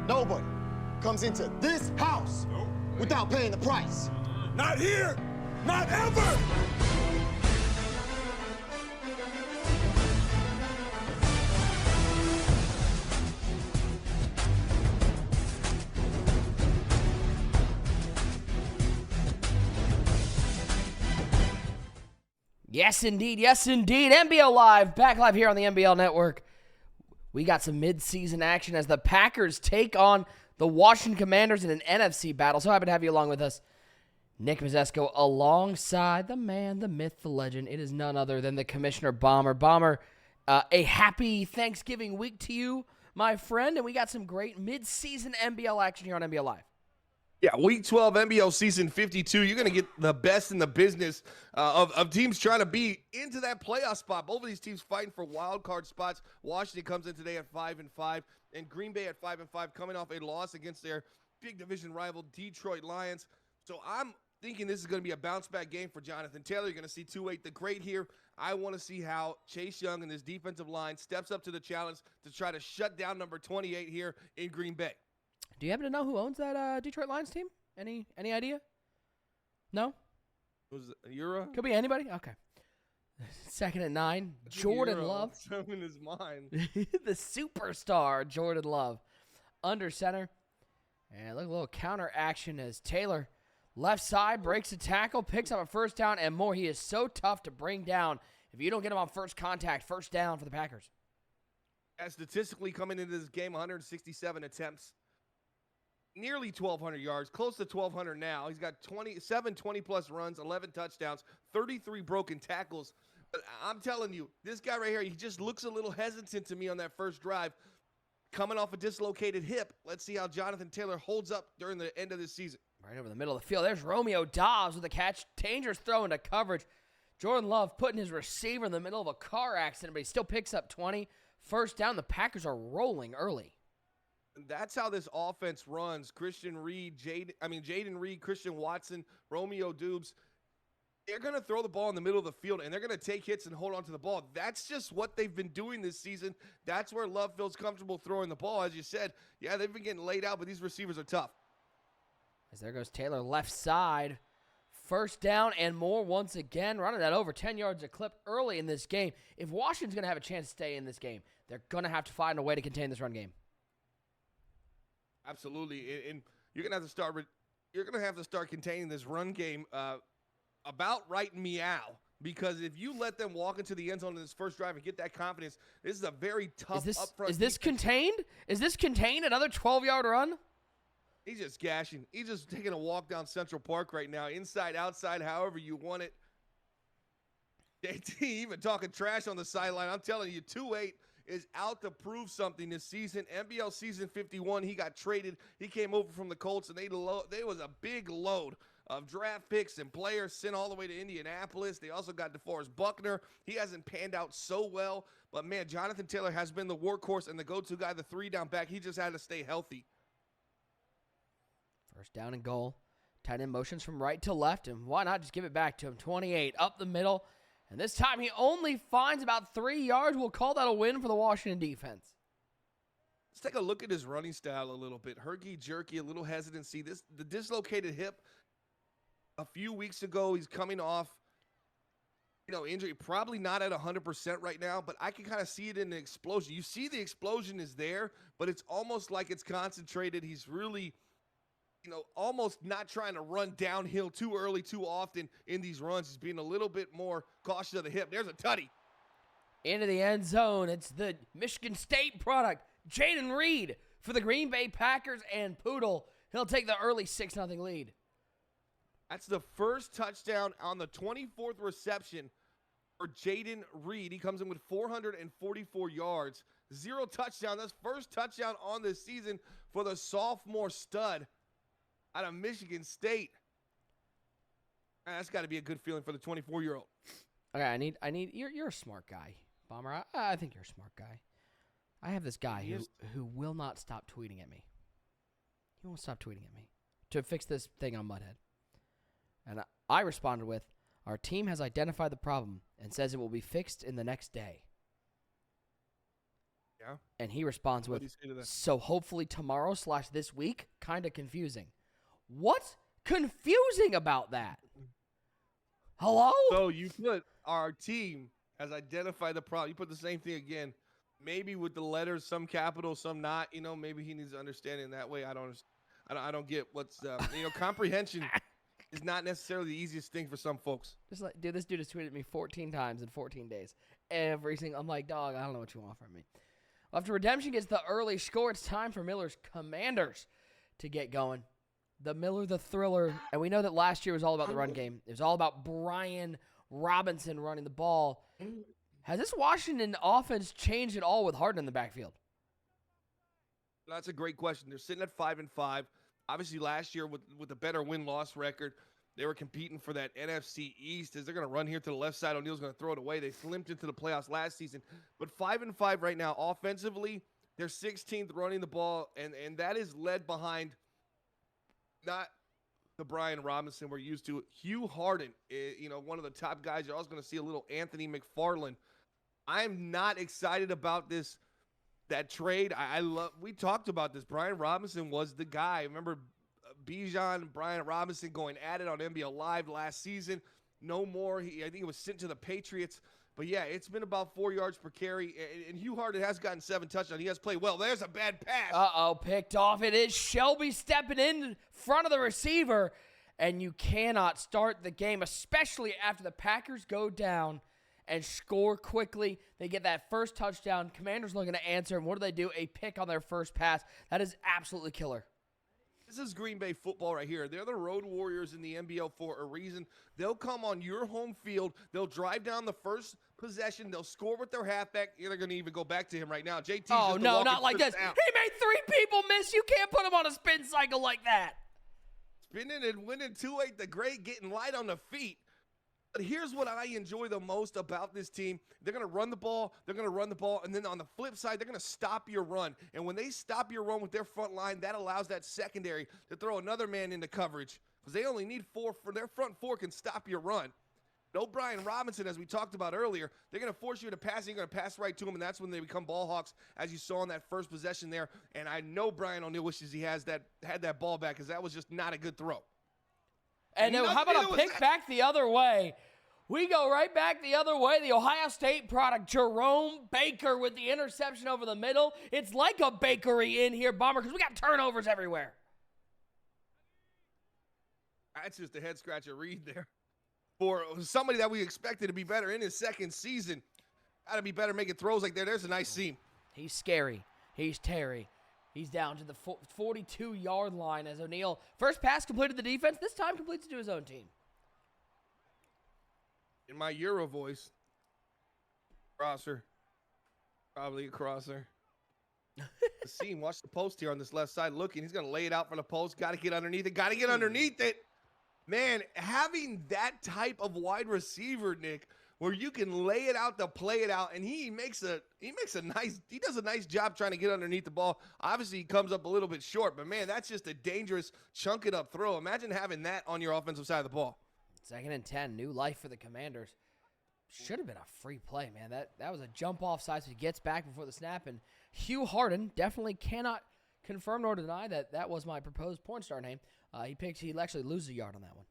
Nobody comes into this house without paying the price. Not here! Not ever! Yes, indeed. Yes, indeed. NBL Live, back live here on the NBL Network. We got some mid-season action as the Packers take on the Washington Commanders in an NFC battle. So happy to have you along with us. Nick Mazesco alongside the man, the myth, the legend. It is none other than the Commissioner Bomber. Bomber, a happy Thanksgiving week to you, my friend. And we got some great mid-season NBL action here on NBL Live. Yeah, Week 12, NBL Season 52. You're going to get the best in the business of teams trying to be into that playoff spot. Both of these teams fighting for wild card spots. Washington comes in today at 5-5, and Green Bay at 5-5, coming off a loss against their big division rival, Detroit Lions. So I'm thinking this is going to be a bounce-back game for Jonathan Taylor. You're going to see 2-8 the great here. I want to see how Chase Young and his defensive line steps up to the challenge to try to shut down number 28 here in Green Bay. Do you happen to know who owns that Detroit Lions team? Any idea? No? Was it Ura? Could be anybody? Okay. Second at 9, Jordan Love. Something in his mind. The superstar, Jordan Love. Under center. And look, a little counter action as Taylor, left side, breaks a tackle, picks up a first down, and more. He is so tough to bring down. If you don't get him on first contact, first down for the Packers. As statistically coming into this game, 167 attempts. Nearly 1,200 yards, close to 1,200 now. He's got 20-plus runs, 11 touchdowns, 33 broken tackles. But I'm telling you, this guy right here, he just looks a little hesitant to me on that first drive. Coming off a dislocated hip. Let's see how Jonathan Taylor holds up during the end of this season. Right over the middle of the field. There's Romeo Dobbs with a catch. Dangerous throw into coverage. Jordan Love putting his receiver in the middle of a car accident, but he still picks up 20. First down, the Packers are rolling early. That's how this offense runs. Christian Reed, Jaden Reed, Christian Watson, Romeo Doubs. They're going to throw the ball in the middle of the field, and they're going to take hits and hold on to the ball. That's just what they've been doing this season. That's where Love feels comfortable throwing the ball. As you said, yeah, they've been getting laid out, but these receivers are tough. As there goes Taylor left side. First down and more once again, running that over 10 yards a clip early in this game. If Washington's going to have a chance to stay in this game, they're going to have to find a way to contain this run game. Absolutely, and you're gonna have to start containing this run game about right meow, because if you let them walk into the end zone in this first drive and get that confidence, this is a very tough upfront. Is this contained? Is this contained? Another 12-yard run? He's just gashing. He's just taking a walk down Central Park right now, inside, outside, however you want it. JT even talking trash on the sideline. I'm telling you, 2-8. Is out to prove something this season. NBL Season 51, he got traded. He came over from the Colts, and there was a big load of draft picks and players sent all the way to Indianapolis. They also got DeForest Buckner. He hasn't panned out so well, but, man, Jonathan Taylor has been the workhorse and the go-to guy, the three-down back. He just had to stay healthy. First down and goal. Tight end motions from right to left, and why not just give it back to him? 28 up the middle. And this time he only finds about 3 yards. We'll call that a win for the Washington defense. Let's take a look at his running style a little bit. Herky-jerky, a little hesitancy. The dislocated hip a few weeks ago, he's coming off, injury. Probably not at 100% right now, but I can kind of see it in the explosion. You see the explosion is there, but it's almost like it's concentrated. He's really almost not trying to run downhill too early, too often in these runs. He's being a little bit more cautious of the hip. There's a tutty. Into the end zone. It's the Michigan State product, Jaden Reed, for the Green Bay Packers, and Poodle. He'll take the early 6-0 lead. That's the first touchdown on the 24th reception for Jaden Reed. He comes in with 444 yards. 0 touchdown. That's first touchdown on this season for the sophomore stud out of Michigan State. That's got to be a good feeling for the 24-year-old. Okay, I need. You're a smart guy, Bomber. I think you're a smart guy. I have this guy who will not stop tweeting at me. He won't stop tweeting at me to fix this thing on Mudhead. And I responded with, our team has identified the problem and says it will be fixed in the next day. Yeah. And he responds What do with, you say to that? so hopefully tomorrow / this week, kind of confusing. What's confusing about that? Hello? So you put our team has identified the problem. You put the same thing again. Maybe with the letters, some capital, some not. You know, maybe he needs to understand in that way. I don't get what's comprehension is not necessarily the easiest thing for some folks. Just like, dude, this dude has tweeted me 14 times in 14 days. Every single, I'm like, dog, I don't know what you want from me. After Redemption gets the early score, it's time for Miller's Commanders to get going. The Miller, the thriller, and we know that last year was all about the run game. It was all about Brian Robinson running the ball. Has this Washington offense changed at all with Harden in the backfield? That's a great question. They're sitting at 5-5. Obviously, last year with a better win-loss record, they were competing for that NFC East. As they're going to run here to the left side, O'Neal's going to throw it away. They slipped into the playoffs last season, but 5-5 right now offensively. They're 16th running the ball, and that is led behind not the Brian Robinson we're used to. Hugh Harden, one of the top guys. You're also going to see a little Anthony McFarland. I'm not excited about that trade. We talked about this. Brian Robinson was the guy. Remember Bijan and Brian Robinson going at it on NBL Live last season. No more. I think he was sent to the Patriots. But yeah, it's been about 4 yards per carry. And Hugh Harden has gotten 7 touchdowns. He has played well. There's a bad pass. Uh-oh, picked off. It is Shelby stepping in front of the receiver. And you cannot start the game, especially after the Packers go down and score quickly. They get that first touchdown. Commanders looking to answer. And what do? A pick on their first pass. That is absolutely killer. This is Green Bay football right here. They're the road warriors in the NBL for a reason. They'll come on your home field. They'll drive down the first possession. They'll score with their halfback. They're going to even go back to him right now. JT. Oh, no, not like this. Out. He made 3 people miss. You can't put him on a spin cycle like that. Spinning and winning 2-8, the great, getting light on the feet. But here's what I enjoy the most about this team. They're going to run the ball. And then on the flip side, they're going to stop your run. And when they stop your run with their front line, that allows that secondary to throw another man into coverage because they only need 4 for their front 4 can stop your run. No Brian Robinson, as we talked about earlier. They're going to force you into passing. You're going to pass right to him, and that's when they become ball hawks, as you saw in that first possession there. And I know Brian O'Neal wishes he had that ball back because that was just not a good throw. And then how about a pick back the other way? We go right back the other way. The Ohio State product, Jerome Baker with the interception over the middle. It's like a bakery in here, Bomber, because we got turnovers everywhere. That's just a head-scratcher read there. For somebody that we expected to be better in his second season, got to be better making throws like that. There's a nice seam. He's scary. He's Terry. He's down to the 42-yard line as O'Neal, first pass completed the defense, this time completes it to his own team. In my Euro voice, crosser. Probably a crosser. The seam, watch the post here on this left side looking. He's going to lay it out for the post. Got to get underneath it. Man, having that type of wide receiver, Nick, where you can lay it out to play it out, and he does a nice job trying to get underneath the ball. Obviously, he comes up a little bit short, but man, that's just a dangerous chunk it up throw. Imagine having that on your offensive side of the ball. 2nd and 10, new life for the Commanders. Should have been a free play, man. That was a jump off side, so he gets back before the snap, and Hugh Harden definitely cannot confirm nor deny that was my proposed point star name. He'll actually lose a yard on that one.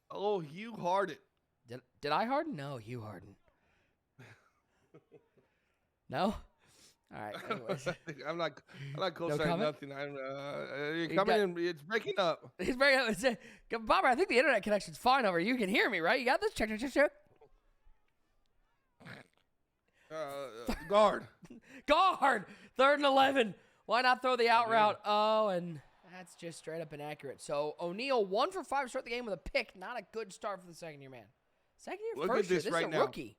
Oh, Hugh Harden. Did I Harden? No, Hugh Harden. No? All right, anyways. I'm not co-signing nothing. You're coming in. It's breaking up. He's breaking up. Bobber, I think the internet connection's fine over here. You can hear me, right? You got this? Check. Guard. 3rd and 11. Why not throw the out route? Oh, and that's just straight up inaccurate. So O'Neal 1 for 5 to start the game with a pick. Not a good start for the second-year man. Look First at this year. right This is a now. rookie.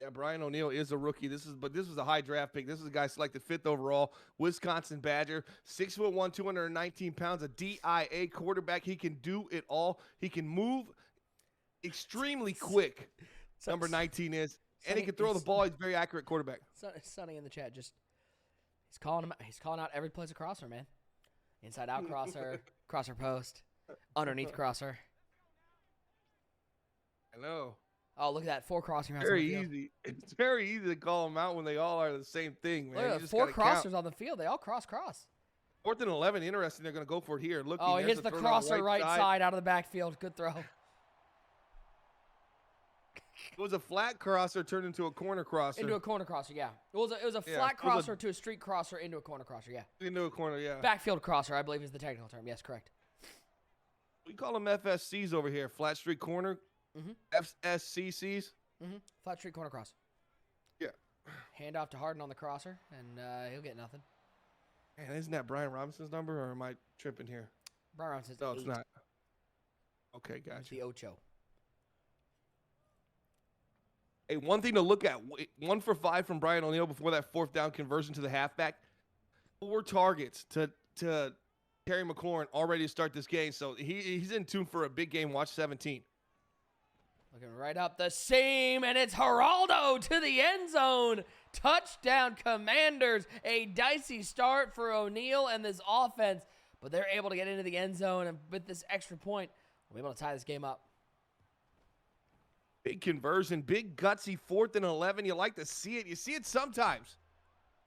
Yeah, Brian O'Neal is a rookie. This was a high draft pick. This is a guy selected 5th overall, Wisconsin Badger, 6'1", 219 pounds, a DIA quarterback. He can do it all. He can move extremely quick. Number 19 is, and he can throw the ball. He's a very accurate quarterback. Sonny in the chat just he's calling out every place a crosser, man. Inside out crosser, crosser post, underneath crosser. I know. Oh, look at that. 4 crossing routes. Very easy. It's very easy to call them out when they all are the same thing, man. Look You at the just 4 gotta count. crossers on the field. They all cross. 4th and 11. Interesting. They're going to go for it here. Look. Oh, he hits the crosser right side out of the backfield. Good throw. It was a flat crosser turned into a corner crosser. Into a corner crosser, yeah. It was a flat crosser to a street crosser into a corner crosser, yeah. Into a corner, yeah. Backfield crosser, I believe is the technical term. Yes, correct. We call them FSCs over here. Flat street corner. FSCCs. Flat street corner cross. Yeah. Hand off to Harden on the crosser, and he'll get nothing. Man, isn't that Brian Robinson's number, or am I tripping here? Brian Robinson's No, 8. it's not. Okay, It's gotcha. the Ocho. Hey, one thing to look at, 1 for 5 from Brian O'Neill before that 4th down conversion to the halfback. 4 targets to Terry McLaurin already to start this game, so he's in tune for a big game. Watch 17. Looking right up the seam, and it's Geraldo to the end zone. Touchdown, Commanders. A dicey start for O'Neill and this offense, but they're able to get into the end zone, and with this extra point, we're able to tie this game up. Big conversion, big gutsy 4th and 11. You like to see it. You see it sometimes.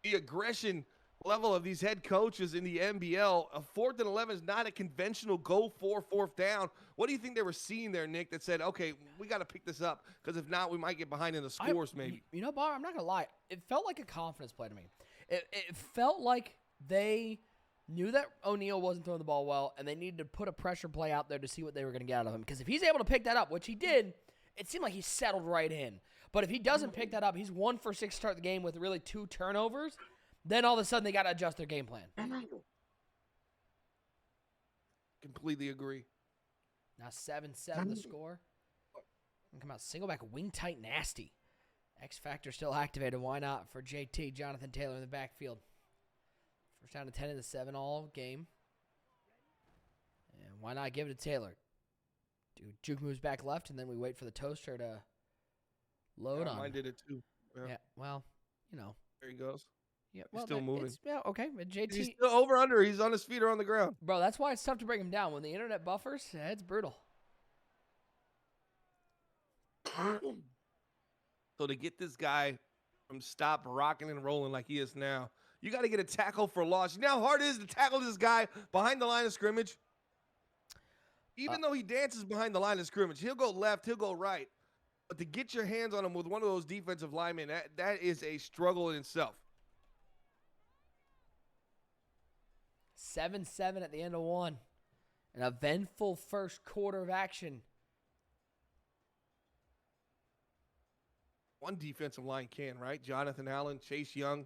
The aggression level of these head coaches in the NBL. A 4th and 11 is not a conventional go for 4th down. What do you think they were seeing there, Nick, that said, okay, we got to pick this up because if not, we might get behind in the scores maybe. You know, Bar, I'm not going to lie. It felt like a confidence play to me. It felt like they knew that O'Neill wasn't throwing the ball well, and they needed to put a pressure play out there to see what they were going to get out of him. Because if he's able to pick that up, which he did, it seemed like he settled right in. But if he doesn't pick that up, he's 1 for 6 to start the game with really 2 turnovers. Then all of a sudden they got to adjust their game plan. Completely agree. Now 7-7 the score. And come out single back wing tight nasty. X Factor still activated. Why not for JT Jonathan Taylor in the backfield? First down to 10 in the 7 all game. And why not give it to Taylor? Juke moves back left, and then we wait for the toaster to load on. Mine did it too. Yeah, well, you know. There he goes. Yeah, well, still moving. Yeah, okay. But JT, He's still over under. He's on his feet or on the ground. bro, that's why it's tough to bring him down. When the internet buffers, it's brutal. So to get this guy from stop rocking and rolling like he is now, you got to get a tackle for loss. You know how hard it is to tackle this guy behind the line of scrimmage? Even though he dances behind the line of scrimmage, he'll go left, he'll go right. But to get your hands on him with one of those defensive linemen, that is a struggle in itself. 7-7 at the end of 1. An eventful first quarter of action. One defensive line can, right? Jonathan Allen, Chase Young.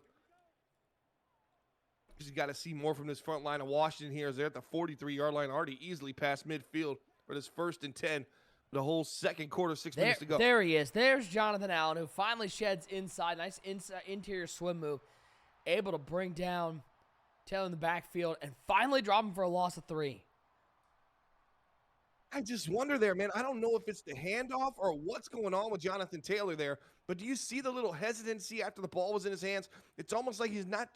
You got to see more from this front line of Washington here as they're at the 43-yard line, already easily past midfield for this 1st and 10. The whole second quarter, 6 minutes to go. There he is. There's Jonathan Allen, who finally sheds inside. Nice interior swim move. Able to bring down Taylor in the backfield and finally drop him for a loss of 3. I just wonder there, man. I don't know if it's the handoff or what's going on with Jonathan Taylor there, but do you see the little hesitancy after the ball was in his hands? It's almost like he's not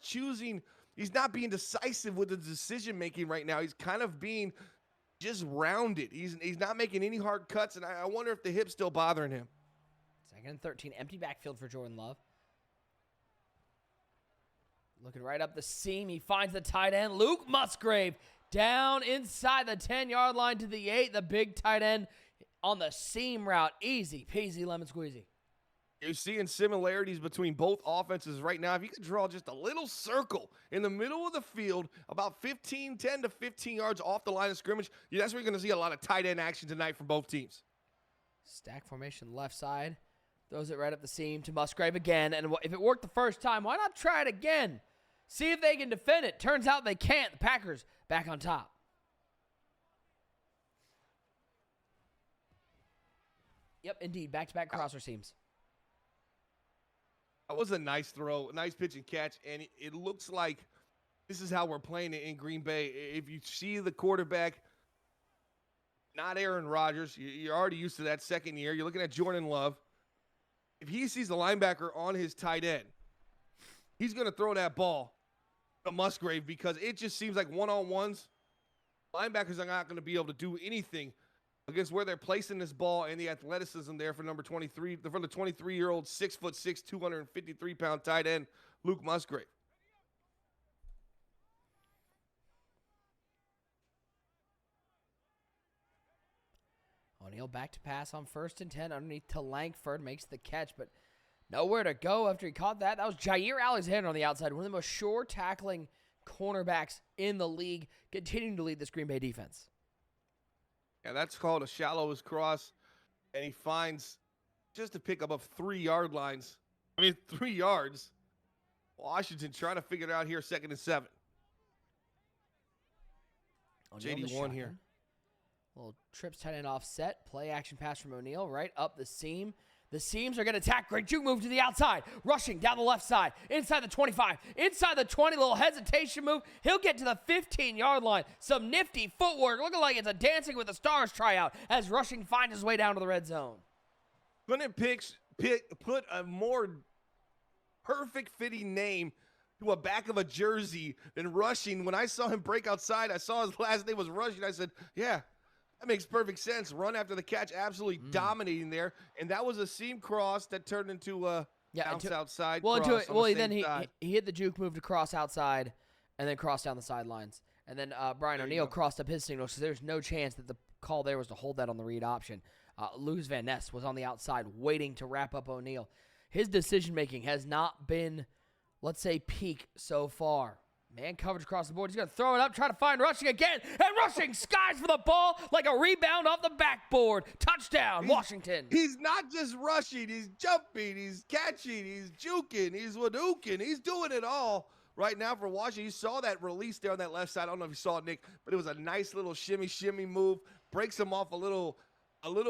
being decisive with the decision-making right now. He's kind of being just rounded. He's not making any hard cuts, and I wonder if the hip's still bothering him. 2nd and 13, empty backfield for Jordan Love. Looking right up the seam, he finds the tight end, Luke Musgrave, down inside the 10-yard line to the 8. The big tight end on the seam route. Easy peasy lemon squeezy. You're seeing similarities between both offenses right now. If you could draw just a little circle in the middle of the field, about 10 to 15 yards off the line of scrimmage, that's where you're going to see a lot of tight end action tonight from both teams. Stack formation left side. Throws it right up the seam to Musgrave again. And if it worked the first time, why not try it again? See if they can defend it. Turns out they can't. The Packers back on top. Yep, indeed. Back-to-back crosser seams. That was a nice throw, nice pitch and catch, and it looks like this is how we're playing it in Green Bay. If you see the quarterback, not Aaron Rodgers, you're already used to that second year. You're looking at Jordan Love. If he sees the linebacker on his tight end, he's going to throw that ball to Musgrave because it just seems like one-on-ones, linebackers are not going to be able to do anything against where they're placing this ball and the athleticism there for number 23, for the 23-year-old, 6'6", 253-pound tight end, Luke Musgrave. O'Neal back to pass on 1st and 10 underneath to Langford. Makes the catch, but nowhere to go after he caught that. That was Jair Alexander on the outside, one of the most sure tackling cornerbacks in the league, continuing to lead this Green Bay defense. Yeah, that's called a shallowest cross, and he finds just a pickup of 3 yard lines. 3 yards. Washington trying to figure it out here, 2nd and 7. JD1 here. Little trips tight end offset. Play action pass from O'Neal right up the seam. The seams are going to attack. Great juke move to the outside. Rushing down the left side. Inside the 25. Inside the 20. Little hesitation move. He'll get to the 15-yard line. Some nifty footwork. Looking like it's a Dancing with the Stars tryout as Rushing finds his way down to the red zone. Couldn't put a more perfect fitting name to a back of a jersey than Rushing. When I saw him break outside, I saw his last name was Rushing. I said, yeah, that makes perfect sense. Run after the catch, absolutely dominating there. And that was a seam cross that turned into a bounce outside cross. He hit the juke move to cross outside and then cross down the sidelines. And then Brian O'Neal crossed up his signal, so there's no chance that the call there was to hold that on the read option. Luz Van Ness was on the outside waiting to wrap up O'Neal. His decision-making has not been, let's say, peak so far. Man coverage across the board. He's going to throw it up, try to find Rushing again. And Rushing skies for the ball like a rebound off the backboard. Touchdown, Washington. He's not just rushing. He's jumping. He's catching. He's juking. He's wadooking. He's doing it all right now for Washington. You saw that release there on that left side. I don't know if you saw it, Nick, but it was a nice little shimmy move. Breaks him off a little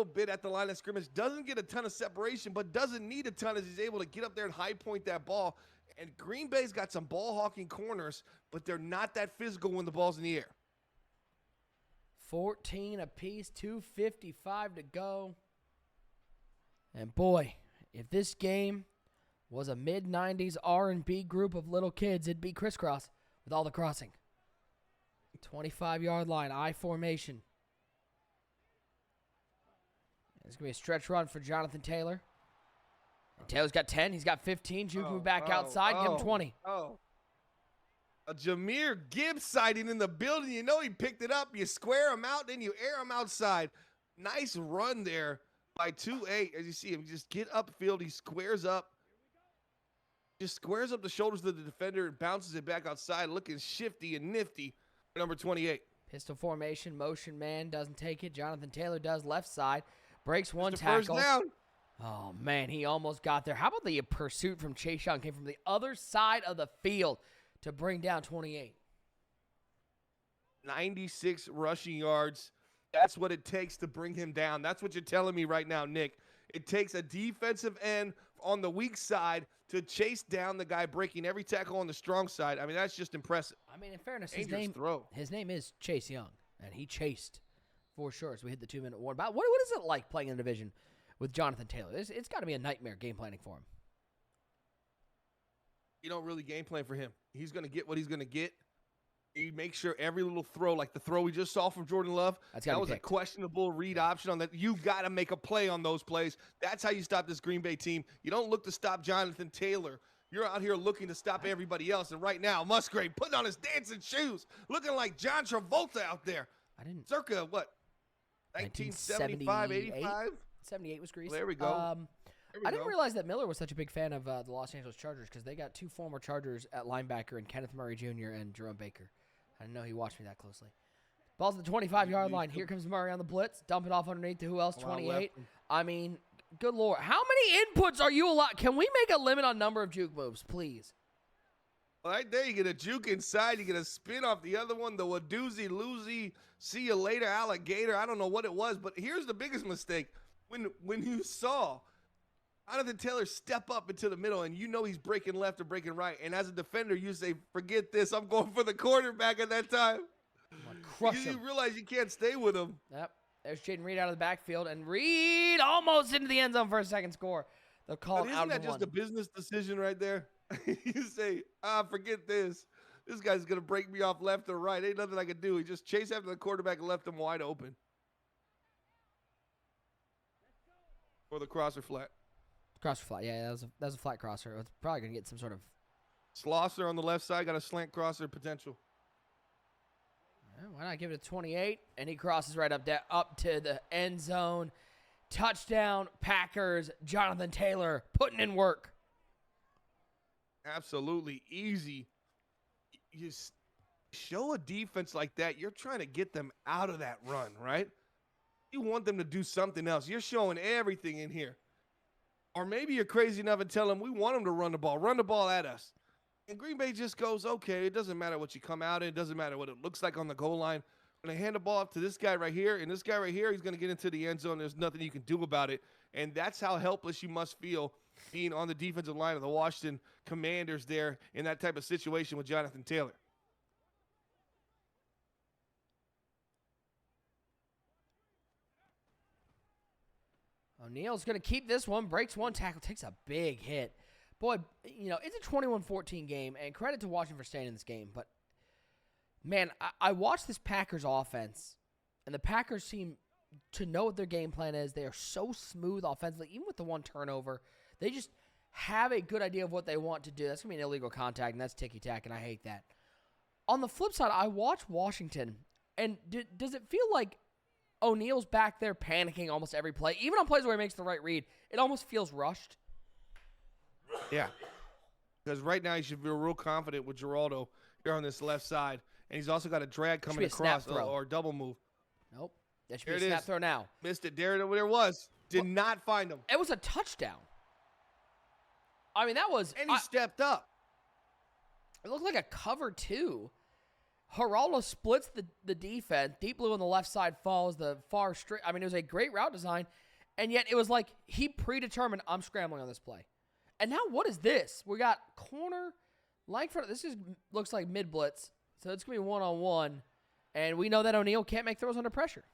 bit at the line of scrimmage. Doesn't get a ton of separation, but doesn't need a ton as he's able to get up there and high point that ball. And Green Bay's got some ball hawking corners, but they're not that physical when the ball's in the air. 14 apiece, 2:55 to go. And boy, if this game was a mid-90s R&B group of little kids, it'd be crisscross with all the crossing. 25-yard line, I formation. It's going to be a stretch run for Jonathan Taylor. And Taylor's got 10. He's got 15. Juke move back outside. Give him 20. A Jahmyr Gibbs sighting in the building. You know he picked it up. You square him out, then you air him outside. Nice run there by 2-8. As you see him just get upfield. He squares up. Just squares up the shoulders of the defender and bounces it back outside, looking shifty and nifty for number 28. Pistol formation, motion man, doesn't take it. Jonathan Taylor does left side. Breaks one Just tackle. First down. Oh, man, he almost got there. How about the pursuit from Chase Young? Came from the other side of the field to bring down 28. 96 rushing yards. That's what it takes to bring him down. That's what you're telling me right now, Nick. It takes a defensive end on the weak side to chase down the guy breaking every tackle on the strong side. I mean, that's just impressive. I mean, in fairness, his name is Chase Young, and he chased for sure. So we hit the 2-minute warning. But what is it like playing in the division with Jonathan Taylor? It's got to be a nightmare game planning for him. You don't really game plan for him. He's going to get what he's going to get. He makes sure every little throw, like the throw we just saw from Jordan Love, that was a questionable read option on that. You got to make a play on those plays. That's how you stop this Green Bay team. You don't look to stop Jonathan Taylor. You're out here looking to stop everybody else. And right now, Musgrave putting on his dancing shoes, looking like John Travolta out there. Circa, what, 1975, 85? 78 was Grease. Well, there we go. I didn't realize that Miller was such a big fan of the Los Angeles Chargers because they got 2 former Chargers at linebacker in Kenneth Murray Jr. and Jerome Baker. I didn't know he watched me that closely. Ball's at the 25-yard line. Here comes Murray on the blitz. Dump it off underneath to who else? 28. I mean, good Lord. How many inputs are you allowed? Can we make a limit on number of juke moves, please? Right there, you get a juke inside. You get a spin off the other one, the Wadoozy, Loozy, see you later, alligator. I don't know what it was, but here's the biggest mistake. When you saw Jonathan Taylor step up into the middle and you know he's breaking left or breaking right, and as a defender, you say, forget this. I'm going for the quarterback at that time. Crush him. You realize you can't stay with him. Yep. There's Jaden Reed out of the backfield, and Reed almost into the end zone for a second score. They'll call out of the one. Isn't that just a business decision right there? You say, forget this. This guy's going to break me off left or right. Ain't nothing I can do. He just chased after the quarterback and left him wide open. Or the crosser flat. Crosser flat. Yeah, that was a flat crosser. It's probably going to get some sort of... Slosser on the left side got a slant crosser potential. Yeah, why not give it a 28? And he crosses right up to the end zone. Touchdown, Packers. Jonathan Taylor putting in work. Absolutely easy. You show a defense like that, you're trying to get them out of that run, right? You want them to do something else. You're showing everything in here. Or maybe you're crazy enough and tell them we want them to run the ball at us. And Green Bay just goes, okay, it doesn't matter what you come out in. It doesn't matter what it looks like on the goal line. When they hand the ball up to this guy right here, and this guy right here, he's going to get into the end zone. There's nothing you can do about it. And that's how helpless you must feel being on the defensive line of the Washington Commanders there in that type of situation with Jonathan Taylor. O'Neal's going to keep this one, breaks one tackle, takes a big hit. Boy, you know, it's a 21-14 game, and credit to Washington for staying in this game. But, man, I watched this Packers offense, and the Packers seem to know what their game plan is. They are so smooth offensively, even with the one turnover. They just have a good idea of what they want to do. That's going to be an illegal contact, and that's ticky-tack, and I hate that. On the flip side, I watch Washington, and does it feel like O'Neal's back there panicking almost every play? Even on plays where he makes the right read, it almost feels rushed. Yeah. Because right now he should feel real confident with Geraldo here on this left side. And he's also got a drag coming across or double move. Nope. That should be a snap throw now. Missed it. There it was. Did not find him. It was a touchdown. I mean, that was... And he stepped up. It looked like a cover, too. Geraldo splits the defense. Deep blue on the left side falls the far straight. I mean, it was a great route design. And yet it was like he predetermined, I'm scrambling on this play. And now what is this? We got corner, like front. This looks like mid blitz, so it's gonna be one-on-one, and we know that O'Neal can't make throws under pressure.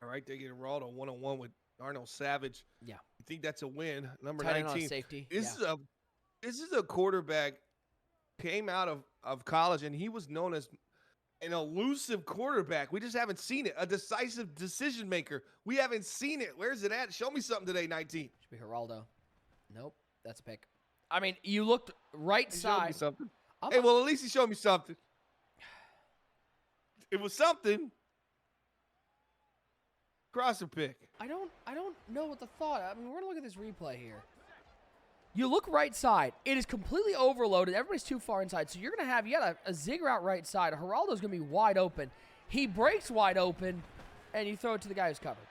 All right, they get Geraldo one-on-one with Darnell Savage. Yeah, you think that's a win? Number tight 19, safety. This is a quarterback came out of college, and he was known as an elusive quarterback. We just haven't seen it. A decisive decision maker. We haven't seen it. Where's it at? Show me something today, 19. Should be Geraldo. Nope, that's a pick. I mean, you looked right side. Showed me something. Hey, well, at least he showed me something. It was something. Crosser pick. I don't know what the thought. I mean, we're gonna look at this replay here. You look right side. It is completely overloaded. Everybody's too far inside. So you got a zig route right side. Geraldo's going to be wide open. He breaks wide open, and you throw it to the guy who's covered.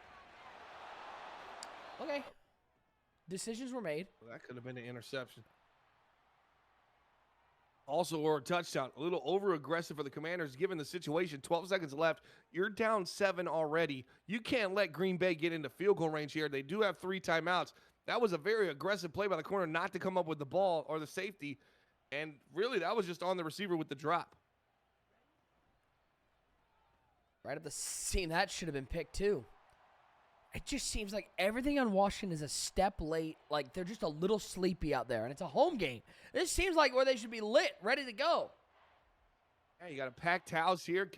Okay. Decisions were made. Well, that could have been an interception. Also, or a touchdown. A little over-aggressive for the Commanders, given the situation. 12 seconds left. You're down 7 already. You can't let Green Bay get into field goal range here. They do have 3 timeouts. That was a very aggressive play by the corner not to come up with the ball or the safety. And really, that was just on the receiver with the drop. Right at the seam. That should have been picked, too. It just seems like everything on Washington is a step late. Like, they're just a little sleepy out there. And it's a home game. This seems like where they should be lit, ready to go. Yeah, you got a packed house here.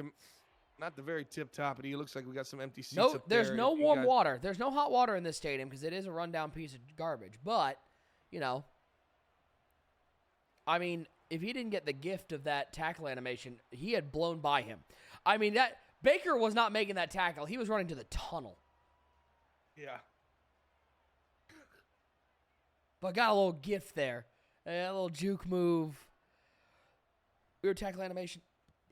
Not the very tip-top, but it looks like we got some empty seats up there. There's no warm water. There's no hot water in this stadium because it is a rundown piece of garbage. But, you know, I mean, if he didn't get the gift of that tackle animation, he had blown by him. I mean, that Baker was not making that tackle. He was running to the tunnel. Yeah. But got a little gift there. A little juke move. Weird tackle animation.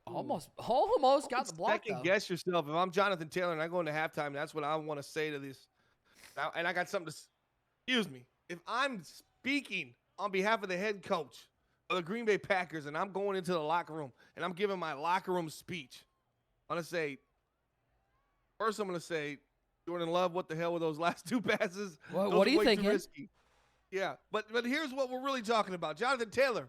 Almost got the block, though. Guess yourself. If I'm Jonathan Taylor and I go into halftime, that's what I want to say to this. Now, and I got something to... Excuse me. If I'm speaking on behalf of the head coach of the Green Bay Packers and I'm going into the locker room and I'm giving my locker room speech, I'm going to say... First, I'm going to say, Jordan Love, what the hell were those last 2 passes? Well, what do you think? Yeah, but here's what we're really talking about. Jonathan Taylor,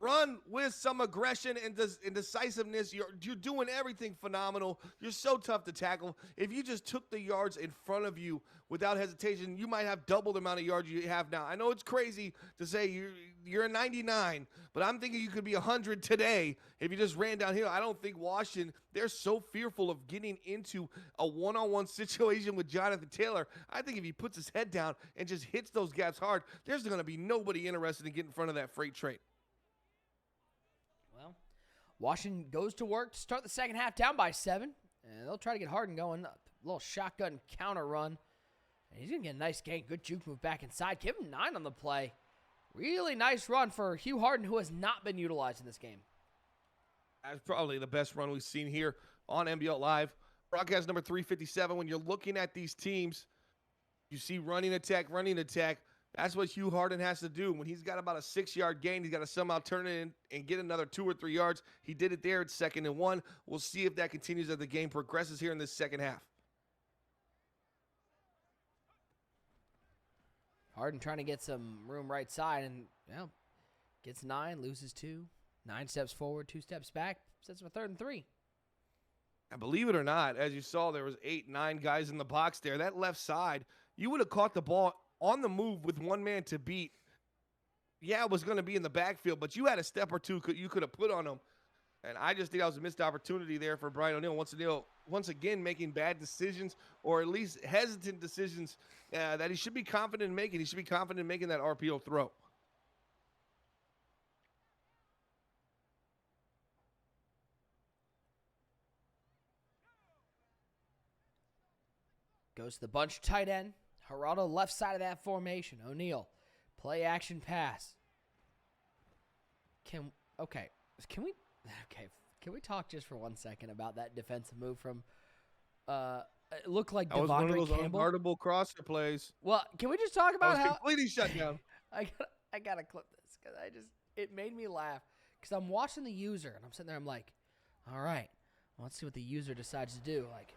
Run with some aggression and decisiveness. You're doing everything phenomenal. You're so tough to tackle. If you just took the yards in front of you without hesitation, you might have double the amount of yards you have now. I know it's crazy to say you're a 99, but I'm thinking you could be 100 today if you just ran downhill. I don't think Washington, they're so fearful of getting into a one-on-one situation with Jonathan Taylor. I think if he puts his head down and just hits those gaps hard, there's going to be nobody interested in getting in front of that freight train. Well, Washington goes to work to start the second half down by 7. And they'll try to get Harden going. A little shotgun counter run. And he's going to get a nice gain. Good juke move back inside. Give him 9 on the play. Really nice run for Hugh Harden, who has not been utilized in this game. That's probably the best run we've seen here on NBL Live. Broadcast number 357. When you're looking at these teams, you see running attack. That's what Hugh Harden has to do. When he's got about a 6-yard gain, he's got to somehow turn it in and get another 2 or 3 yards. He did it there at 2nd and 1. We'll see if that continues as the game progresses here in this second half. Harden trying to get some room right side and gets 9, loses 2. 9 steps forward, 2 steps back, sets for 3rd and 3. And believe it or not, as you saw, there was 8, 9 guys in the box there. That left side, you would have caught the ball on the move with one man to beat. Yeah, it was going to be in the backfield, but you had a step or two you could have put on him. And I just think that was a missed opportunity there for Brian O'Neill. Once again, making bad decisions, or at least hesitant decisions that he should be confident in making. He should be confident in making that RPO throw. Goes to the bunch tight end. Geraldo left side of that formation. O'Neal, play action pass. Can we talk just for 1 second about that defensive move from it looked like That was one of Devondre those Campbell? unguardable crosser plays. Well, can we just talk about That was how completely shut down. I gotta clip this because it made me laugh because I'm watching the user and I'm sitting there. I'm like, all right, well, let's see what the user decides to do. Like,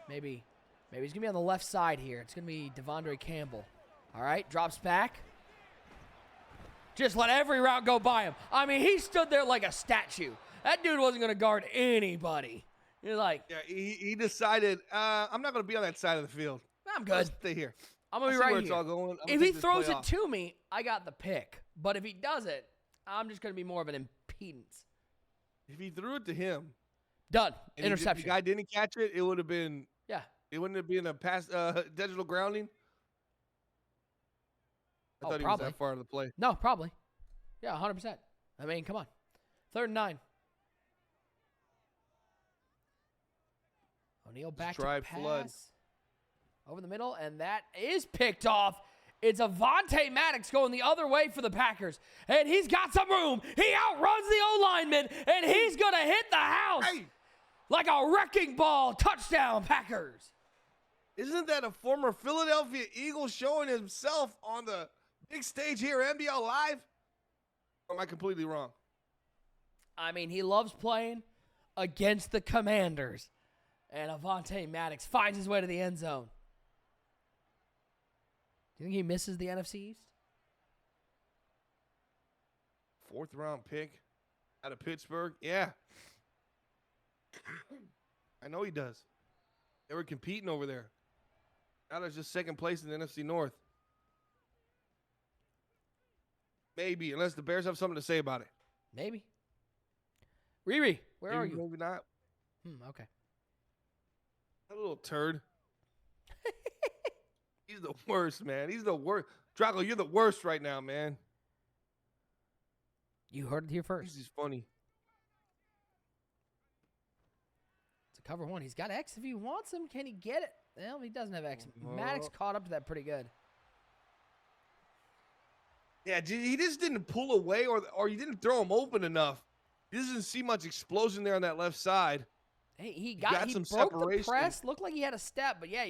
maybe he's gonna be on the left side here. It's gonna be Devondre Campbell. All right, drops back. Just let every route go by him. I mean, he stood there like a statue. That dude wasn't gonna guard anybody. You're like, Yeah, he decided, I'm not going to be on that side of the field. I'm good. Stay here. I'm gonna be I'll see right where here. it's all going. I'm If gonna he take this throws play it off. to me, I got the pick. But if he doesn't, I'm just gonna be more of an impedance. If he threw it to him, Done. and Interception. the guy didn't catch it, it would have been. Yeah. It wouldn't have been a pass, digital grounding. I thought he probably. was that far of the play. No, probably. Yeah, 100%. I mean, come on. 3rd and 9. O'Neal back to try pass. flood. Over the middle, and that is picked off. It's Avonte Maddox going the other way for the Packers. And he's got some room. He outruns the O-lineman, and he's going to hit the house Hey, like a wrecking ball. Touchdown, Packers. isn't that a former Philadelphia Eagle showing himself on the big stage here, NBL Live? Or am I completely wrong? I mean, he loves playing against the Commanders. And Avonte Maddox finds his way to the end zone. Do you think he misses the NFC East? 4th round pick out of Pittsburgh. Yeah. I know he does. They were competing over there. Now there's just 2nd place in the NFC North. Maybe, unless the Bears have something to say about it. Maybe. Riri, where are Maybe, you? Maybe not. Okay. That little turd. He's the worst, man. He's the worst. Drago, you're the worst right now, man. You heard it here first. He's funny. It's a cover 1. He's got X if he wants him. Can he get it? Well, he doesn't have X. Maddox caught up to that pretty good. Yeah, he just didn't pull away or you didn't throw him open enough. He doesn't see much explosion there on that left side. Hey, he got he some broke separation. the press. Looked like he had a step, but yeah,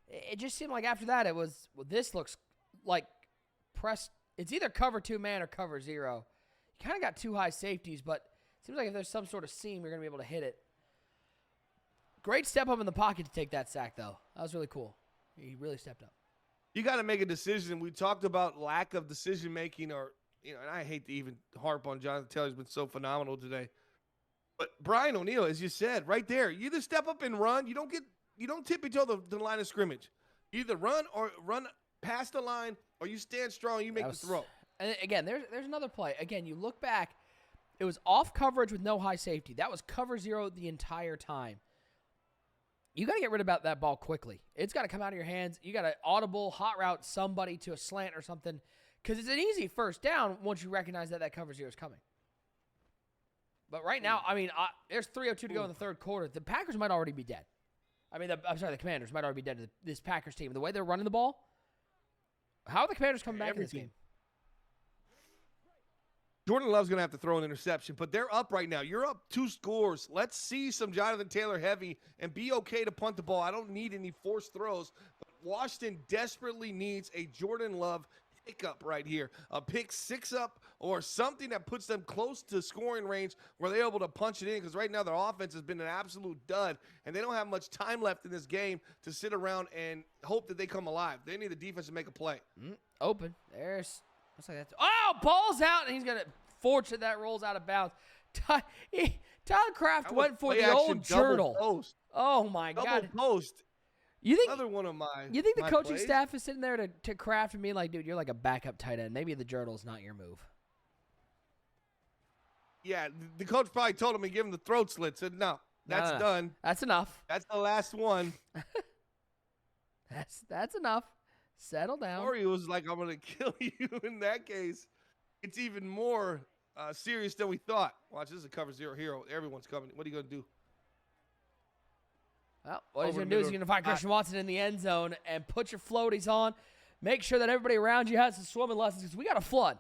it just seemed like after that it was. Well, this looks like press. It's either cover 2 man or cover 0. You kind of got 2 high safeties, but it seems like if there's some sort of seam, you're gonna be able to hit it. Great step up in the pocket to take that sack, though. That was really cool. He really stepped up. You got to make a decision. We talked about lack of decision making or and I hate to even harp on Jonathan Taylor. He's been so phenomenal today. But Brian O'Neill, as you said, right there, you either step up and run. You don't tippy-toe the line of scrimmage. You either run past the line, or you stand strong. You make the throw. And again, there's another play. Again, you look back. It was off coverage with no high safety. That was cover zero the entire time. You got to get rid of that ball quickly. It's got to come out of your hands. You got to audible, hot route somebody to a slant or something, because it's an easy first down once you recognize that cover zero is coming. But right now, I mean, there's 3:02 to go in the third quarter. The Packers might already be dead. I mean, the Commanders might already be dead to this Packers team. The way they're running the ball, how are the Commanders coming back in this game? Jordan Love's going to have to throw an interception, but they're up right now. You're up 2 scores. Let's see some Jonathan Taylor heavy and be okay to punt the ball. I don't need any forced throws, but Washington desperately needs a Jordan Love hiccup right here. A pick 6 up or something that puts them close to scoring range where they're able to punch it in, because right now their offense has been an absolute dud, and they don't have much time left in this game to sit around and hope that they come alive. They need the defense to make a play. Open. Looks like that's. Oh, ball's out, and he's going to. Fortunate that rolls out of bounds. Tyler Kraft went for the old journal. Oh, my God. Double post. You think another one of mine? You think the coaching staff is sitting there to Kraft and being like, dude, you're like a backup tight end. Maybe the journal's not your move. Yeah, the coach probably told him and give him the throat slit. Said, no, that's done. That's enough. That's the last one. That's enough. Settle down. Or he was like, I'm going to kill you in that case. It's even more serious than we thought. Watch, this is a cover zero hero. Everyone's coming. What are you going to do? Well, what he's going to do is he's going to find Christian Watson in the end zone and put your floaties on. Make sure that everybody around you has some swimming lessons, because we got a flood.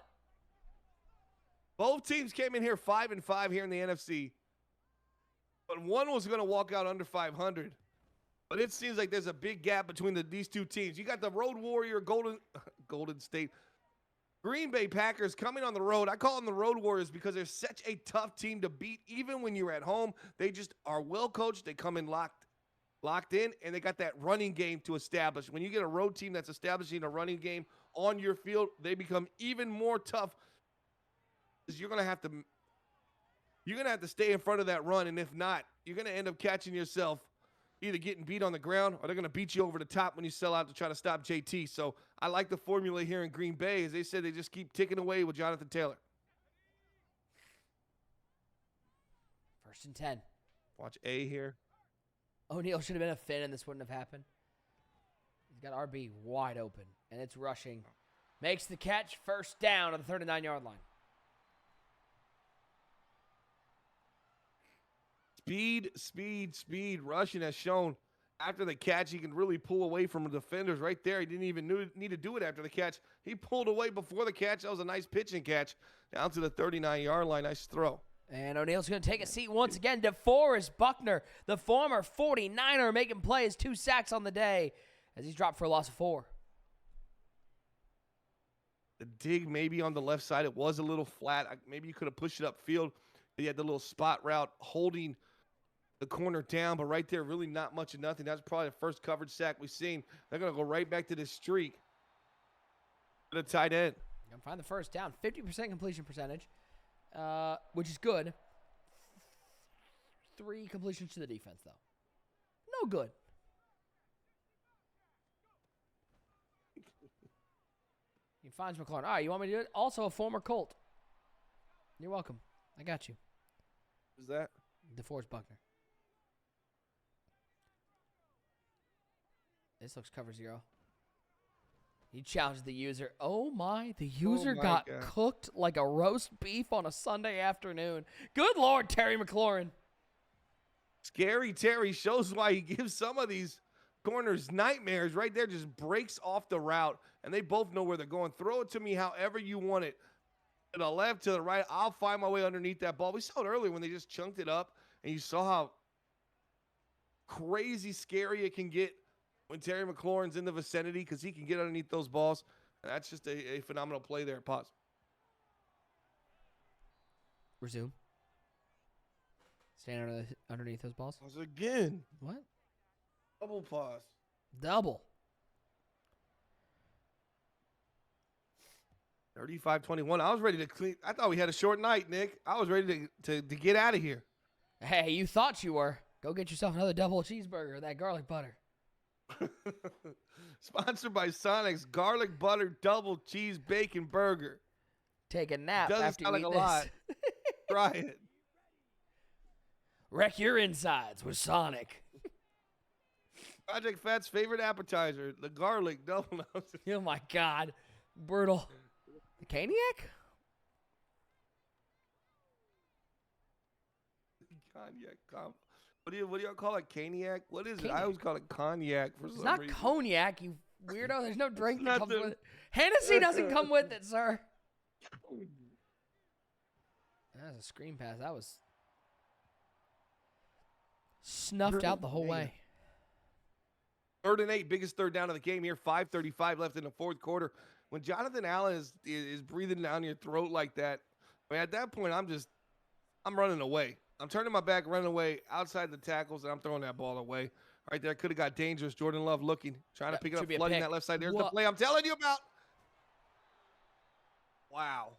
Both teams came in here 5-5 here in the NFC. But one was going to walk out under 500. But it seems like there's a big gap between these two teams. You got the Road Warrior Golden State Green Bay Packers coming on the road. I call them the Road Warriors because they're such a tough team to beat. Even when you're at home, they just are well coached. They come in locked in, and they got that running game to establish. When you get a road team that's establishing a running game on your field, they become even more tough, because you're gonna have to stay in front of that run, and if not, you're gonna end up catching yourself either getting beat on the ground, or they're going to beat you over the top when you sell out to try to stop JT. So I like the formula here in Green Bay. As they said, they just keep ticking away with Jonathan Taylor. 1st and 10. Watch A here. O'Neal should have been a fin, and this wouldn't have happened. He's got RB wide open, and it's rushing. Makes the catch. 1st down on the 39-yard line. Speed. Rushing has shown after the catch, he can really pull away from the defenders right there. He didn't even need to do it after the catch. He pulled away before the catch. That was a nice pitching catch down to the 39-yard line. Nice throw. And O'Neal's going to take a seat once again. DeForest Buckner, the former 49er, making plays. 2 sacks on the day as he's dropped for a loss of 4. The dig maybe on the left side, it was a little flat. Maybe you could have pushed it upfield. He had the little spot route holding the corner down, but right there, really not much of nothing. That's probably the first coverage sack we've seen. They're going to go right back to this streak. The tight end. Going to find the 1st down. 50% completion percentage, which is good. 3 completions to the defense, though. No good. He finds McLaurin. All right, you want me to do it? Also a former Colt. You're welcome. I got you. Who's that? DeForest Buckner. This looks cover 0. He challenged the user. Oh, my. The user got cooked like a roast beef on a Sunday afternoon. Good Lord, Terry McLaurin. Scary Terry shows why he gives some of these corners nightmares. Right there, just breaks off the route, and they both know where they're going. Throw it to me however you want it. To the left, to the right, I'll find my way underneath that ball. We saw it earlier when they just chunked it up, and you saw how crazy scary it can get when Terry McLaurin's in the vicinity, because he can get underneath those balls. And that's just a phenomenal play there. Pause. Resume. Stand underneath those balls. Pause again. What? Double pause. Double. 35-21. I was ready to clean. I thought we had a short night, Nick. I was ready to get out of here. Hey, you thought you were. Go get yourself another double cheeseburger, that garlic butter. Sponsored by Sonic's garlic butter double cheese bacon burger. Take a nap Doesn't after sound you like eat a this. lot. Try it. Wreck your insides with Sonic. Project Fat's favorite appetizer, the garlic double nose. Oh my God, brutal. The Caniac? Cognac. What do y'all call it? Caniac? What is it? I Cognac. always call it cognac for It's some not reason. cognac, you weirdo. There's no drink that not comes the- with it. Hennessy doesn't come with it, sir. That was a screen pass. That was snuffed out the whole way. 3rd and 8, biggest third down of the game here. 5:35 left in the fourth quarter. When Jonathan Allen is breathing down your throat like that, I mean, at that point, I'm running away. I'm turning my back, running away outside the tackles, and I'm throwing that ball away. Right there, could have got dangerous. Jordan Love looking, trying to pick it should up, be a flooding pick. that left side. There's the What? play I'm telling you about. Wow.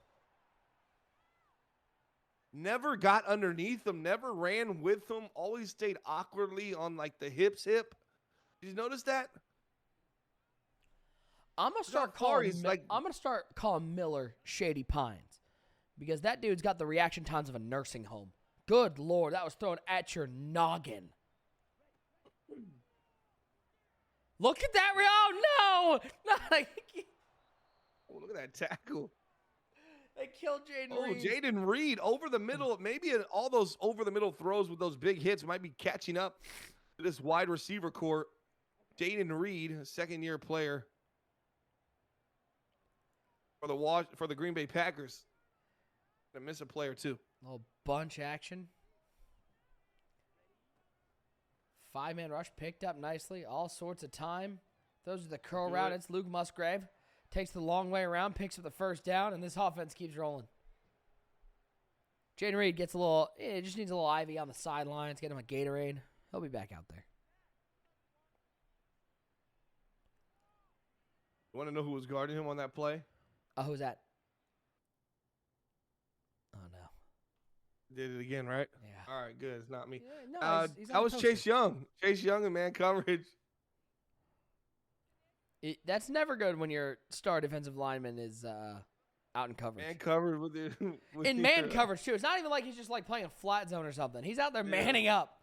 Never got underneath them, never ran with them, always stayed awkwardly on like the hip. Did you notice that? I'm gonna start how far calling. he's, like- I'm gonna start calling Miller Shady Pines because that dude's got the reaction times of a nursing home. Good Lord, that was thrown at your noggin. Look at that! Oh no! Oh, look at that tackle. They killed Jaden Oh, Reed. Jaden Reed over the middle. Maybe all those over the middle throws with those big hits might be catching up to this wide receiver core. Jaden Reed, a second-year player for the Green Bay Packers. Gonna miss a player too. Little bunch action. 5-man rush picked up nicely. All sorts of time. Those are the curl Do route. it. It's Luke Musgrave. Takes the long way around, picks up the first down, and this offense keeps rolling. Jaden Reed gets a little, just needs a little Ivy on the sidelines, get him a Gatorade. He'll be back out there. You want to know who was guarding him on that play? Oh, who's that? Oh, no. Did it again, right? Yeah. All right, good. It's not me. Yeah, no, he's on that the was poster. Chase Young. Chase Young in man coverage. That's never good when your star defensive lineman is out in coverage. Man covered with it. In man coverage, too. It's not even like he's just like playing a flat zone or something. He's out there manning up.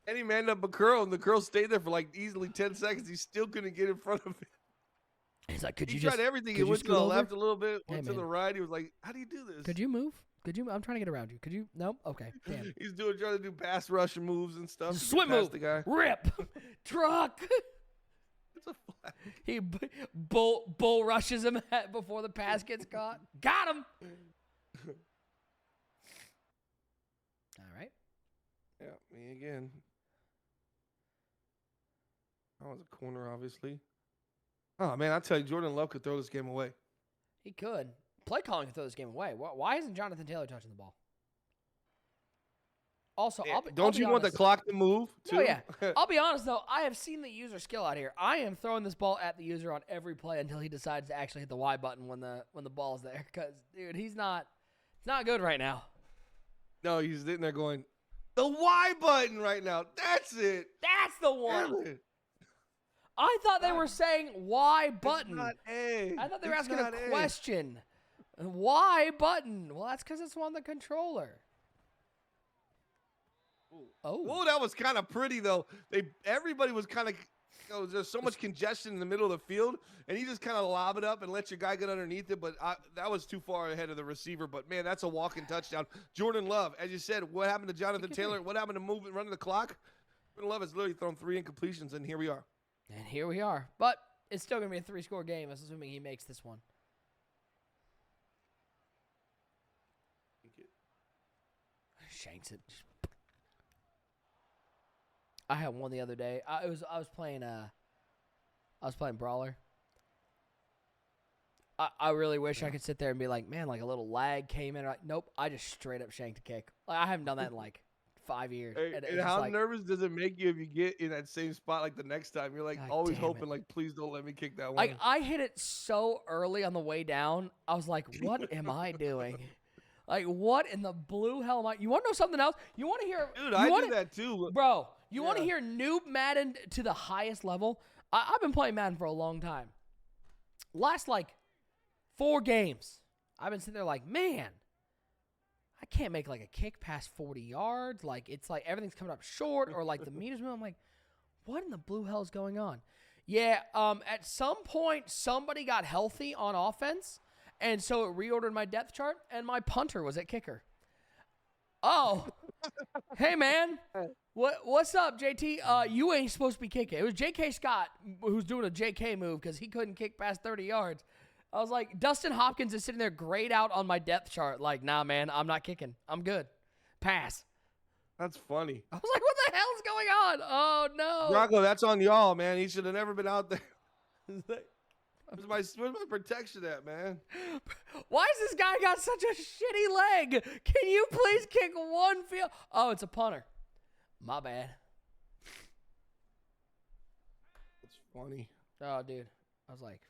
And he manned up a curl, and the curl stayed there for like easily 10 seconds. He still couldn't get in front of it. He's like, could He you tried just everything. could He you went to scoot the over? left a little bit, went Hey, to the man. right. He was like, how do you do this? Could you move? Could you? I'm trying to get around you. Could you? Nope. Okay. Damn. He's trying to do pass rush moves and stuff. to get Swim past move. The guy. Rip. Truck. It's a flag. He bull rushes him before the pass gets caught. Got him. All right. Yeah, me again. That was a corner, obviously. Oh, man, I tell you, Jordan Love could throw this game away. He could. Play calling could throw this game away. Why isn't Jonathan Taylor touching the ball? Also, Don't you want the clock to move, too? Oh, yeah. I'll be honest, though. I have seen the user skill out here. I am throwing this ball at the user on every play until he decides to actually hit the Y button when the ball's there. Because, dude, it's not good right now. No, he's sitting there going, the Y button right now. That's it. That's the Damn one. it. I thought they were saying Y button. It's not A. I thought they were It's asking not a question. Y button. Well, that's because it's on the controller. Oh. Whoa, that was kind of pretty though. Everybody was kind of, there's so much congestion in the middle of the field, and you just kind of lob it up and let your guy get underneath it. But that was too far ahead of the receiver. But man, that's a walking touchdown. Jordan Love, as you said, what happened to Jonathan Taylor? What happened to running the clock? Jordan Love has literally thrown 3 incompletions, and here we are. And here we are. But it's still going to be a 3-score game, assuming he makes this one. Shanks it. I had one the other day. I was playing Brawler. I really wish I could sit there and be like, man, like a little lag came in. Like, nope, I just straight up shanked a kick. Like, I haven't done that in like 5 years. Hey, And it's and just how like, nervous does it make you if you get in that same spot like the next time? You're like God always damn it. hoping, like, please don't let me kick that one. like I hit it so early on the way down. I was like, what am I doing? Like, what in the blue hell am I? You want to know something else? You want to hear? Dude, you I wanna, do that too. Bro, you want to Yeah. hear noob Madden to the highest level? I've been playing Madden for a long time. Last, like, 4 games, I've been sitting there like, man, I can't make, like, a kick past 40 yards. Like, it's like everything's coming up short or, like, the meters move. I'm like, what in the blue hell is going on? Yeah, at some point, somebody got healthy on offense, and so it reordered my depth chart, and my punter was at kicker. Oh, hey, man. What's up, JT? You ain't supposed to be kicking. It was J.K. Scott who's doing a J.K. move because he couldn't kick past 30 yards. I was like, Dustin Hopkins is sitting there grayed out on my depth chart. Like, nah, man, I'm not kicking. I'm good. Pass. That's funny. I was like, what the hell's going on? Oh, no. Rocco, that's on y'all, man. He should have never been out there. Where's my protection at, man? Why has this guy got such a shitty leg? Can you please kick one field? Oh, it's a punter. My bad. It's funny. Oh, dude. I was like,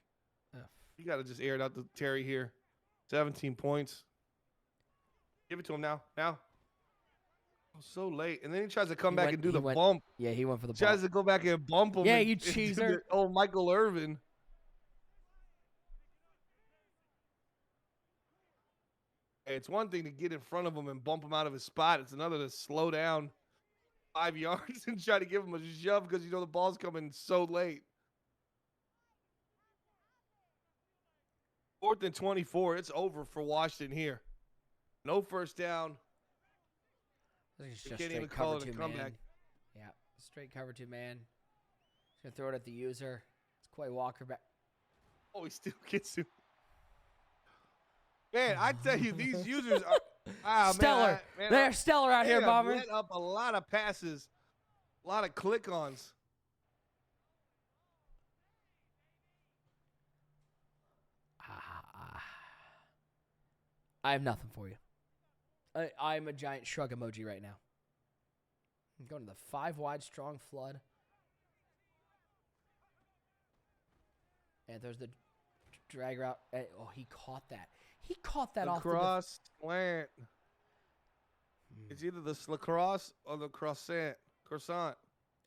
ugh. You got to just air it out to Terry here. 17 points. Give it to him now. Now. Oh, so late. And then he tries to come He back went- and do he the went- bump. Yeah, he went for the Tries ball. to go back and bump him. Yeah, and- you and do cheeser. the- Oh, Michael Irvin. It's one thing to get in front of him and bump him out of his spot. It's another to slow down 5 yards and try to give him a shove because you know the ball's coming so late. 4th and 24. It's over for Washington here. No first down. It's You just can't even straight call cover it a 2 comeback. man. Yeah, straight cover 2 man. He's gonna throw it at the user. It's Quay Walker back. Oh, he still gets him. Man, I tell you, these users are Stellar. They're stellar out they here, have Bomber. let up a lot of passes, a lot of click-ons. I have nothing for you. I'm a giant shrug emoji right now. I'm going to the 5 wide strong flood. And there's the drag route. Oh, he caught that. He caught that off the Lacrosse slant. It's either the lacrosse or the croissant. Croissant.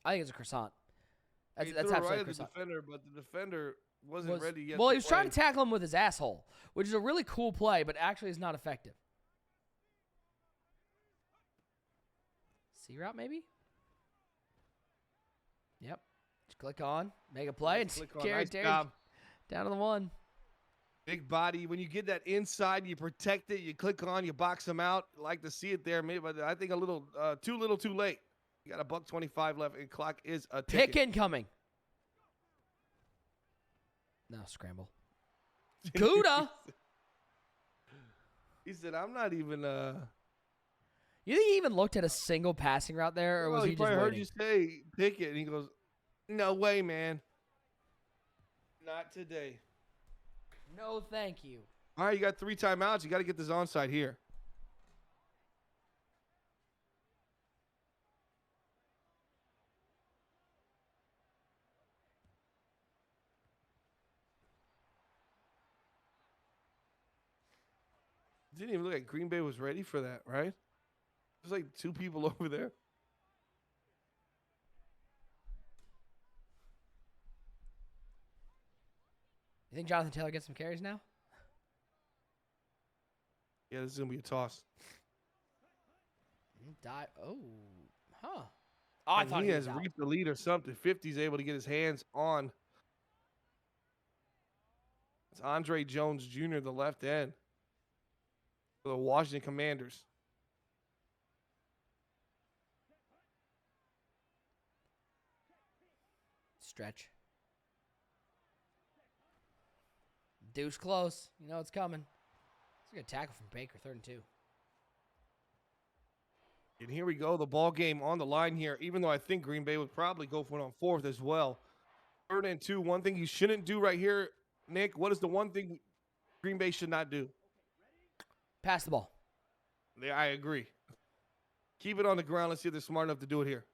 I think it's a croissant. That's He threw it absolutely right a at the croissant. defender, but the defender wasn't ready yet. Well, to he was trying to play. tackle him with his asshole, which is a really cool play, but actually is not effective. C route, maybe? Yep. Just click on, make a play, and Click on. carry Nice Terry job. down to the 1. Big body. When you get that inside, you protect it. You click on, you box them out. Like to see it there, maybe, but I think a little too little, too late. You got a $1:25 left, and clock is a tick. Pick incoming. No, scramble. Gouda. He said, "I'm not even." You think he even looked at a single passing route there, or was he he just probably heard waiting? you say pick it, and he goes, "No way, man. Not today." No, thank you. All right, you got 3 timeouts. You got to get this onside here. Didn't even look like Green Bay was ready for that, right? There's like 2 people over there. You think Jonathan Taylor gets some carries now? Yeah, this is gonna be a toss. Die. Oh, huh. Oh, I And thought he he has was out. reached the lead or something. 50's able to get his hands on. It's Andre Jones Jr., the left end for the Washington Commanders. Stretch. Deuce close. You know it's coming. It's a good tackle from Baker, 3rd and 2. And here we go, the ball game on the line here, even though I think Green Bay would probably go for it on 4th as well. 3rd and 2, one thing you shouldn't do right here, Nick, what is the one thing Green Bay should not do? Pass the ball. Yeah, I agree. Keep it on the ground. Let's see if they're smart enough to do it here.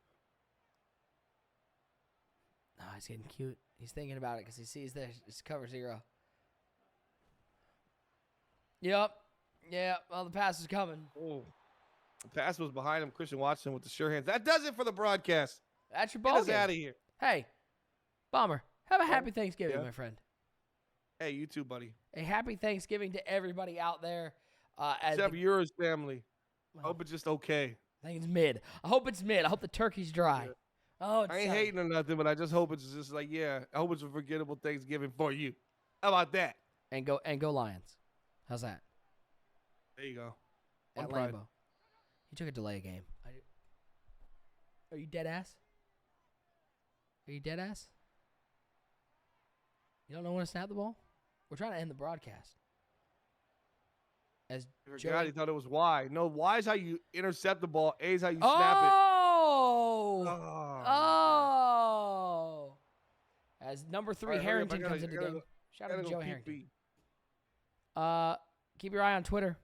Oh, he's getting cute. He's thinking about it because he sees this. It's cover 0. Yep. Yeah. Well, the pass is coming. Oh, the pass was behind him. Christian Watson with the sure hands. That does it for the broadcast. That's your Get ball us game. out of here. Hey, Bomber, have a happy Thanksgiving, Yeah. my friend. Hey, you too, buddy. A happy Thanksgiving to everybody out there. Except yours, family. I hope it's just okay. I think it's mid. I hope it's mid. I hope the turkey's dry. Yeah. Oh, it's I ain't sunny. hating or nothing, but I just hope it's just like, yeah, I hope it's a forgettable Thanksgiving for you. How about that? And go Lions. How's that? There you go. At One pride. Lambeau. He took a delay game. Are you dead ass? Are you dead ass? You don't know when to snap the ball? We're trying to end the broadcast. As I Joey- forgot he thought it was Y. No, Y is how you intercept the ball. A is how you snap it. Oh! Oh. Oh! As number 3 All right, hurry up. Harrington I comes gotta- into I gotta game. go- Shout out gotta to go Joe pee Harrington. pee. Keep your eye on Twitter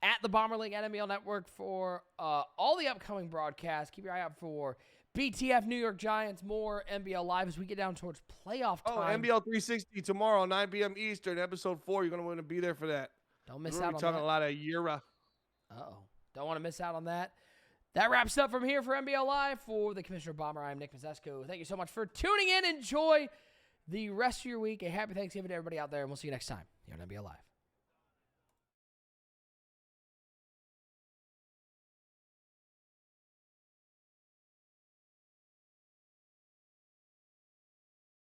at the Bomber League at NBL Network for all the upcoming broadcasts. Keep your eye out for BTF New York Giants, more NBL Live as we get down towards playoff Oh, time. NBL 360 tomorrow, 9 p.m. Eastern, episode 4. You're going to want to be there for that. Don't miss We're out going on to be talking that. a lot of Eura. Uh-oh. Don't want to miss out on that. That wraps up from here for NBL Live. For the Commissioner Bomber, I'm Nick Mazesco. Thank you so much for tuning in. Enjoy the rest of your week. A happy Thanksgiving to everybody out there, and we'll see you next time here on NBL Live.